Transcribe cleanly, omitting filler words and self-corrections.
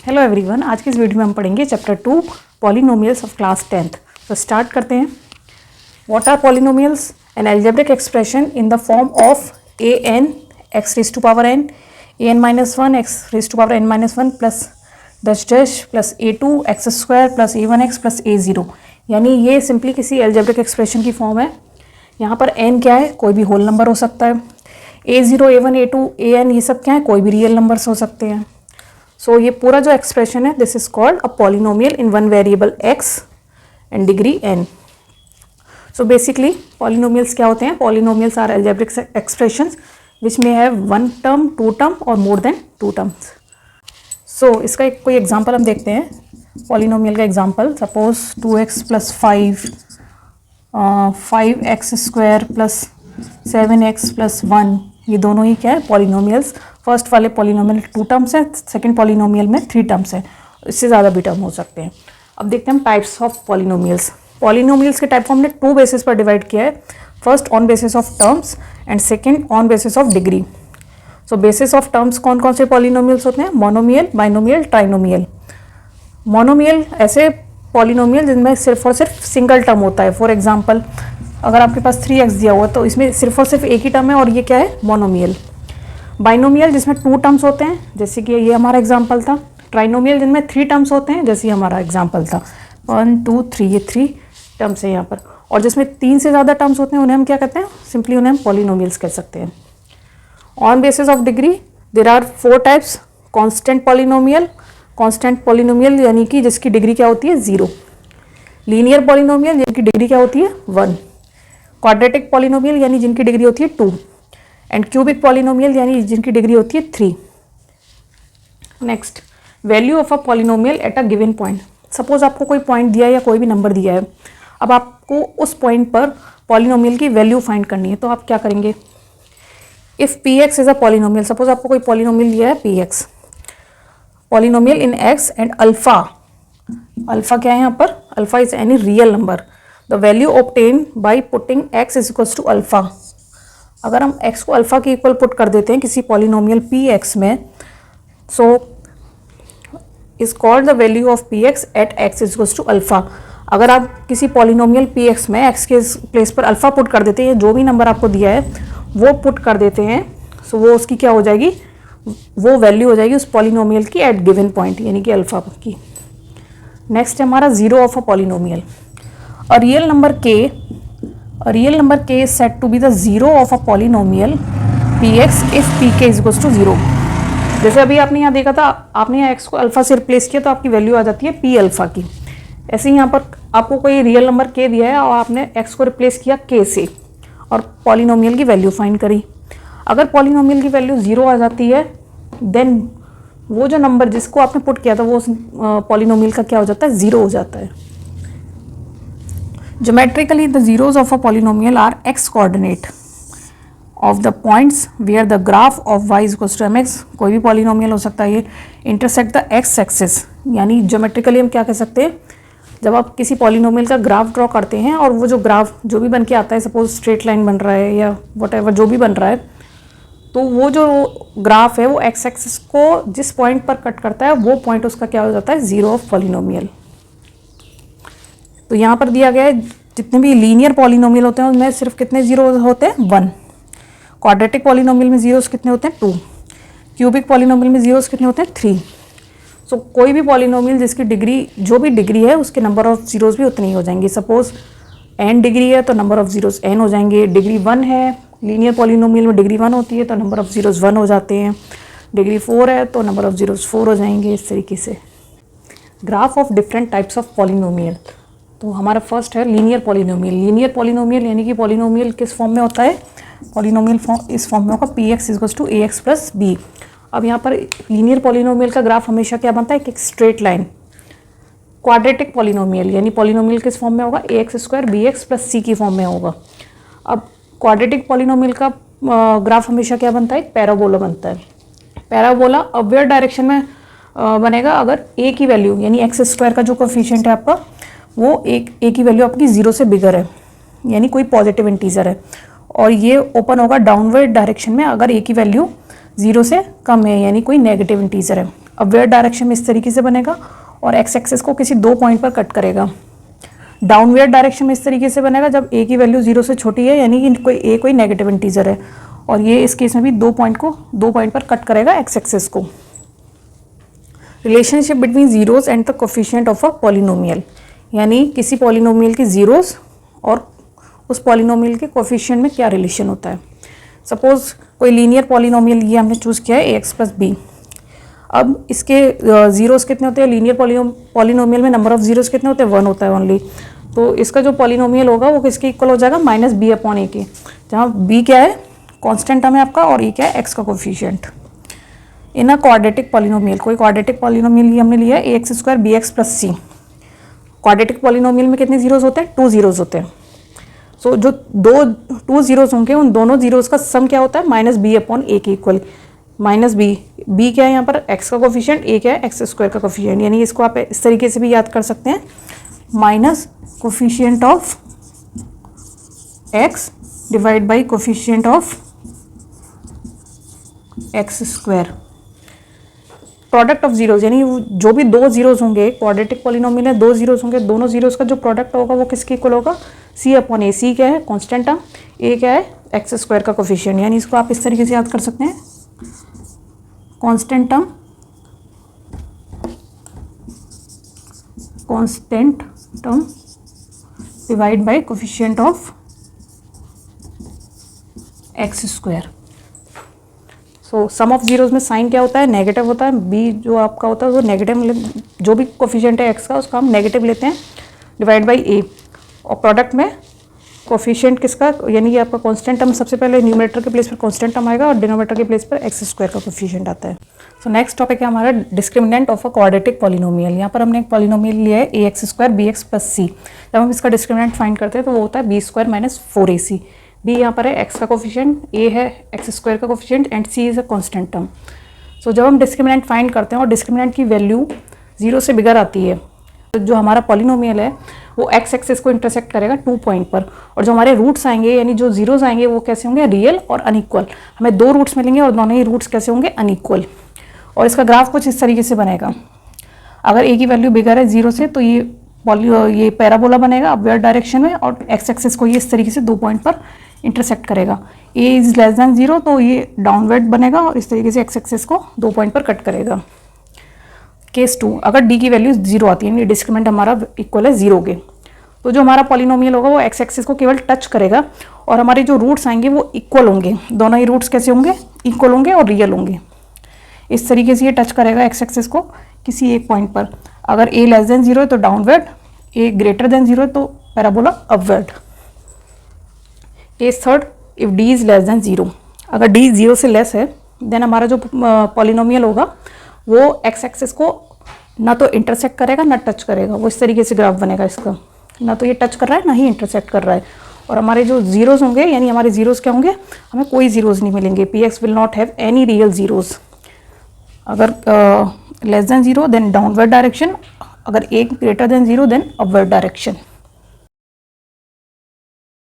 Hello everyone, आज की इस वीडियो में हम पढ़ेंगे chapter 2 polynomials of class 10th। तो स्टार्ट करते हैं। What are polynomials? An algebraic expression in the form of a n x raise to power n, a n minus one x raise to power n minus one plus dash dash plus a two x square plus a one x plus a zero. यानी ये simply किसी algebraic expression की form है। यहाँ पर N क्या है? कोई भी होल नंबर हो सकता है। A zero, a one, a two, a n, ये सब क्या है? कोई भी रियल नंबर्स हो सकते हैं। सो ये पूरा जो एक्सप्रेशन है, this is called a polynomial in one variable x and degree n। So basically polynomials क्या होते हैं? Polynomials are algebraic expressions which में have one term, two term और more than two terms. So इसका एक कोई example हम देखते हैं। पॉलिनोमियल का example, suppose 2x plus 5x square plus 7x plus 1, ये दोनों ही क्या है? पॉलिनोमियल्स। फर्स्ट वाले पॉलिनोमियल 2 टर्म्स है, सेकंड पॉलिनोमियल में 3 टर्म्स है, इससे ज़्यादा भी टर्म हो सकते हैं। अब देखते हैं हम टाइप्स ऑफ पॉलिनोमियल्स। पॉलिनोमियल्स के टाइप को हमने 2 बेसिस पर डिवाइड किया है। First on basis of terms and second on basis of degree. So basis of terms कौन कौन से पॉलिनोमियल्स होते हैं? Monomial, binomial, trinomial. मोनोमियल ऐसे पॉलिनोमियल जिनमें सिर्फ और सिर्फ सिंगल टर्म होता है। फॉर एग्जाम्पल, अगर आपके पास 3x दिया हुआ तो इसमें सिर्फ और सिर्फ एक ही टर्म है और ये क्या है? मोनोमियल। बाइनोमियल जिसमें 2 टर्म्स होते हैं, जैसे कि ये हमारा एग्जांपल था। ट्राइनोमियल जिनमें 3 टर्म्स होते हैं, जैसे हमारा एग्जांपल था 1 2 3, ये 3 टर्म्स है यहाँ पर। और जिसमें 3 से ज़्यादा टर्म्स होते हैं उन्हें हम क्या कहते हैं? सिंपली उन्हें हम पॉलिनोमियल्स कह सकते हैं। On basis of degree there are 4 types. Constant polynomial, constant polynomial यानी कि जिसकी डिग्री क्या होती है? 0। लीनियर पॉलिनोमियल जिनकी डिग्री क्या होती है? 1। क्वाड्रेटिक पॉलिनोमियल यानी जिनकी डिग्री होती है 2। एंड क्यूबिक पॉलिनोमियल यानी जिनकी डिग्री होती है 3। Next, value of a polynomial at a given point. Suppose आपको कोई पॉइंट दिया है या कोई भी नंबर दिया है, अब आपको उस पॉइंट पर पॉलिनोमियल की वैल्यू फाइंड करनी है, तो आप क्या करेंगे? If p x is a polynomial, suppose आपको कोई पॉलिनोमियल दिया है p x, polynomial in x and alpha. Alpha क्या है यहाँ पर? Alpha is any real number. The value obtain by putting x is equals to alpha. अगर हम x को अल्फा के इक्वल पुट कर देते हैं किसी पॉलिनोमियल px में, so is called the value of px at x is equals to alpha. अगर आप किसी पॉलिनोमियल px में x के प्लेस पर अल्फा पुट कर देते हैं, जो भी नंबर आपको दिया है वो पुट कर देते हैं, सो वो उसकी क्या हो जाएगी? वो वैल्यू हो जाएगी उस पॉलिनोमियल की एट गिवन पॉइंट, यानी कि अल्फा की। नेक्स्ट है हमारा zero of a polynomial. A real number k is said to be the zero of a polynomial px if pk is equals to 0। जैसे अभी आपने यहाँ देखा था, आपने यहाँ x को अल्फा से रिप्लेस किया तो आपकी वैल्यू आ जाती है p अल्फा की। ऐसे ही यहाँ पर आपको कोई रियल नंबर k दिया है और आपने x को रिप्लेस किया k से और पॉलिनोमियल की वैल्यू फाइंड करी। अगर पॉलिनोमियल की वैल्यू 0 आ जाती है, देन वो जो नंबर जिसको आपने पुट किया था वो पॉलिनोमियल का क्या हो जाता है? 0 हो जाता है। Geometrically, the zeros of a polynomial are x coordinate of the points where the graph of y is equals to mx। कोई भी पॉलिनोमियल हो सकता है ये, intersect the x axis। यानी ज्योमेट्रिकली हम क्या कह सकते हैं? जब आप किसी पॉलिनोमियल का ग्राफ ड्रॉ करते हैं और वो जो ग्राफ जो भी बन के आता है, सपोज स्ट्रेट लाइन बन रहा है या वट जो भी बन रहा है, तो वो जो ग्राफ है वो x एक्सिस को जिस पॉइंट पर कट करता है वो पॉइंट उसका क्या हो जाता है? Zero of polynomial. तो यहाँ पर दिया गया है जितने भी लीनियर पॉलिनोमियल होते हैं उनमें सिर्फ कितने जीरो होते हैं? 1। क्वाड्रेटिक पॉलिनोमियल में जीरोस कितने होते हैं? 2। क्यूबिक पॉलिनोमियल में जीरोस कितने होते हैं? 3। सो कोई भी पॉलिनोमियल जिसकी डिग्री जो भी डिग्री है उसके नंबर ऑफ जीरोस भी उतनी ही हो जाएंगी। सपोज n डिग्री है तो नंबर ऑफ जीरोस n हो जाएंगे। डिग्री 1 है, लीनियर पॉलिनोमियल में डिग्री 1 होती है तो नंबर ऑफ जीरोस 1 हो जाते हैं। डिग्री 4 है तो नंबर ऑफ जीरोस 4 हो जाएंगे। इस तरीके से graph of different types of polynomial. तो हमारा फर्स्ट है लीनियर पॉलिनोमियल। लीनियर पॉलिनोमियल यानी कि पॉलिनोमियल किस फॉर्म में होता है? पॉलिनोमियल फॉर्म इस फॉर्म में होगा px equals to ax plus b। अब यहाँ पर लीनियर पॉलिनोमियल का ग्राफ हमेशा क्या बनता है? एक स्ट्रेट लाइन। क्वाड्रेटिक पॉलिनोमियल यानी पॉलिनोमियल किस फॉर्म में होगा? ax square bx plus c की फॉर्म में होगा। अब क्वाड्रेटिक पॉलिनोमियल का ग्राफ हमेशा क्या बनता है? एक पैराबोला बनता है। पैराबोला अपवर्ड डायरेक्शन में बनेगा अगर a की वैल्यू यानी एक्स स्क्वायर का जो कोफिशिएंट है आपका वो एक की वैल्यू आपकी 0 से बिगर है, यानी कोई पॉजिटिव इंटीजर है, और ये ओपन होगा डाउनवर्ड डायरेक्शन में अगर a की वैल्यू 0 से कम है यानी कोई नेगेटिव इंटीजर है। अपवर्ड डायरेक्शन में इस तरीके से बनेगा और एक्स एक्सिस को किसी 2 पॉइंट पर कट करेगा। डाउनवर्ड डायरेक्शन में इस तरीके से बनेगा जब ए की वैल्यू 0 से छोटी है यानी कि कोई नेगेटिव इंटीजर है, और ये इस केस में भी 2 पॉइंट पर कट करेगा एक्स एक्सिस को। Relationship between zeros and the coefficient of a polynomial, यानी किसी पॉलिनोमियल की जीरोस और उस पॉलिनोमियल के कोफिशिएंट में क्या रिलेशन होता है। सपोज कोई लीनियर पॉलिनोमियल ये हमने चूज़ किया है ax + b। अब इसके जीरोस कितने होते हैं, लीनियर पॉलिनोमियल में नंबर ऑफ जीरोस कितने होते हैं, 1 होता है ओनली। तो इसका जो पॉलिनोमियल होगा वो किसके इक्वल हो जाएगा, -b/a के, जहाँ b क्या है कांस्टेंट टर्म है आपका और a क्या है x का coefficient. In a quadratic polynomial, कोई क्वाड्रेटिक पॉलिनोमियल ये हमने लिया है ax² bx + c। Quadratic polynomial में कितने जीरोस होते हैं, 2 जीरोस होते हैं। सो जो 2 जीरोस होंगे उन दोनों जीरोस का सम क्या होता है, -b/a के इक्वल। -b क्या है यहाँ पर x का कोफिशिएंट, a क्या है x² का कोफिशिएंट, यानी इसको आप इस तरीके से भी याद कर सकते हैं, minus coefficient of x divide by coefficient of x²। Product of zeros, यानी जो भी 2 जीरोस होंगे, क्वाड्रेटिक पॉलिनोमियल में 2 जीरोस होंगे, दोनों जीरोस का जो प्रोडक्ट होगा वो किसके इक्वल होगा, c/a। c क्या है कांस्टेंट टर्म, a क्या है x² का कोफिशिएंट, यानी इसको आप इस तरीके से याद कर सकते हैं, constant term divide by coefficient of x²। So sum of zeros में साइन क्या होता है, नेगेटिव होता है। b जो आपका होता है वो नेगेटिव, जो भी कोफिशिएंट है x का उसका हम नेगेटिव लेते हैं, डिवाइड बाई a। और प्रोडक्ट में कोफिशिएंट किसका, यानी कि आपका कांस्टेंट टर्म सबसे पहले न्यूमरेटर के प्लेस पर कांस्टेंट टर्म आएगा और डिनोमिनेटर के प्लेस पर x² का कोफिशिएंट आता है। सो नेक्स्ट टॉपिक है हमारा discriminant of a quadratic polynomial. यहाँ पर हमने एक पॉलिनोमियल लिया है ax² bx + c। जब हम इसका डिस्क्रिमिनेंट फाइंड करते हैं तो वो होता है b² - 4ac। b यहाँ पर है x का कोफिशिएंट, a है x² का coefficient and c is a constant term. So जब हम डिस्क्रिमिनेंट फाइंड करते हैं और डिस्क्रिमिनेंट की वैल्यू 0 से बिगर आती है, तो जो हमारा पॉलिनोमियल है वो x एक्सिस को इंटरसेक्ट करेगा 2 पॉइंट पर, और जो हमारे रूट्स आएंगे यानी जो जीरोस आएंगे वो कैसे होंगे, रियल और अनइक्वल। हमें 2 रूट्स मिलेंगे और दोनों ही रूट्स कैसे होंगे, अनइक्वल। और इसका ग्राफ कुछ इस तरीके से बनेगा। अगर a की वैल्यू बिगर है 0 से तो ये पैराबोला बनेगा अपवर्ड डायरेक्शन में, और x एक्सिस को ये इस तरीके से 2 पॉइंट पर इंटरसेक्ट करेगा। a इज <0 तो ये डाउनवर्ड बनेगा और इस तरीके से x एक्सिस को 2 पॉइंट पर कट करेगा। केस 2, अगर d की वैल्यू 0 आती है यानी डिस्क्रिमिनेंट हमारा इक्वल है 0 के, तो जो हमारा पॉलिनोमियल होगा वो x एक्सिस को केवल टच करेगा और हमारे जो रूट्स आएंगे वो इक्वल होंगे। दोनों ही रूट्स कैसे होंगे, इक्वल होंगे और रियल होंगे। इस तरीके से ये टच करेगा x एक्सिस को किसी एक पॉइंट पर। अगर a < 0 है तो डाउनवर्ड, a greater than 0 है तो parabola upward. Case 3, if d is <0। अगर d 0 से लेस है देन हमारा जो पॉलिनोमियल होगा वो x एक्सिस को ना तो इंटरसेक्ट करेगा ना टच करेगा। वो इस तरीके से ग्राफ बनेगा इसका, ना तो ये टच कर रहा है ना ही इंटरसेक्ट कर रहा है। और हमारे जो जीरोस होंगे यानी हमारे जीरोस क्या होंगे, हमें कोई जीरोस नहीं मिलेंगे। px will not have any real zeros. अगर <0 देन डाउनवर्ड डायरेक्शन, अगर a <0 देन अपवर्ड डायरेक्शन।